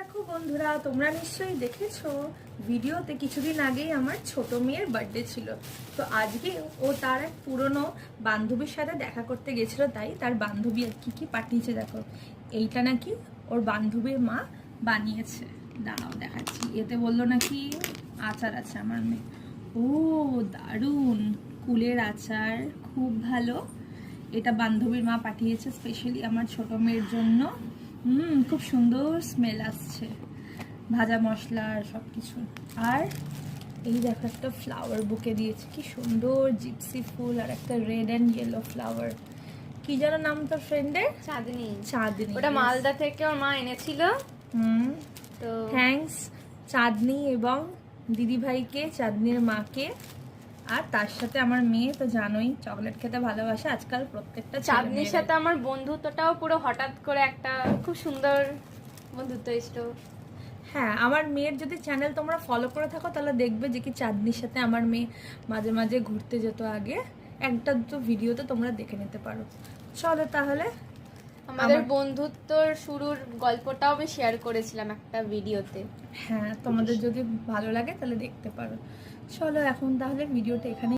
দেখো বন্ধুরা, তোমরা নিশ্চয়ই দেখেছো ভিডিওতে কিছুদিন আগেই আমার ছোট মেয়ের বার্থডে ছিল। তো আজকে ও তার এক পুরনো বান্ধবীর সাথে দেখা করতে গেছিল, তাই তার বান্ধবী আর কি পাঠিয়েছে দেখো। এইটা নাকি ওর বান্ধবীর মা বানিয়েছে, দাঁড়াও দেখাচ্ছি। এতে বললো নাকি আচার আছে আমার মেয়ে। ও দারুণ, কুলের আচার, খুব ভালো। এটা বান্ধবীর মা পাঠিয়েছে স্পেশালি আমার ছোট মেয়ের জন্য। খুব সুন্দর স্মেল আসছে, ভাজা মশলা আর সব কিছু। আর এই দেখো একটা ফ্লাওয়ার বুকে দিয়েছে, কি সুন্দর জিপসি ফুল আর একটা রেড অ্যান্ড ইয়েলো ফ্লাওয়ার। কি যেন নাম তোর ফ্রেন্ডের? চাঁদনি। চাঁদনি, ওটা মালদা থেকে ওর মা এনেছিল। তো থ্যাঙ্কস চাঁদনি এবং দিদিভাইকে, চাঁদনির মাকে। আর তার সাথে আমার মেয়ে তো জানোই চকলেট খেতে ভালোবাসে আজকাল প্রত্যেকটা চাঁদনির সাথে আমার বন্ধুত্বটাও পুরো হঠাৎ করে একটা খুব সুন্দর বন্ধুত্ব এসেছিল। হ্যাঁ, আমার মেয়ের যদি চ্যানেল তোমরা ফলো করে থাকো তাহলে দেখবে যে কি চাঁদনির সাথে আমার মেয়ে মাঝে মাঝে ঘুরতে যেত আগে। একটা দুটো ভিডিওতে তোমরা দেখে নিতে পারো। চলো তাহলে আমাদের বন্ধুত্বর শুরুর গল্পটাও আমি শেয়ার করেছিলাম একটা ভিডিওতে। হ্যাঁ, তোমাদের যদি ভালো লাগে তাহলে দেখতে পারো। চলো এখন তাহলে ভিডিওটা এখানে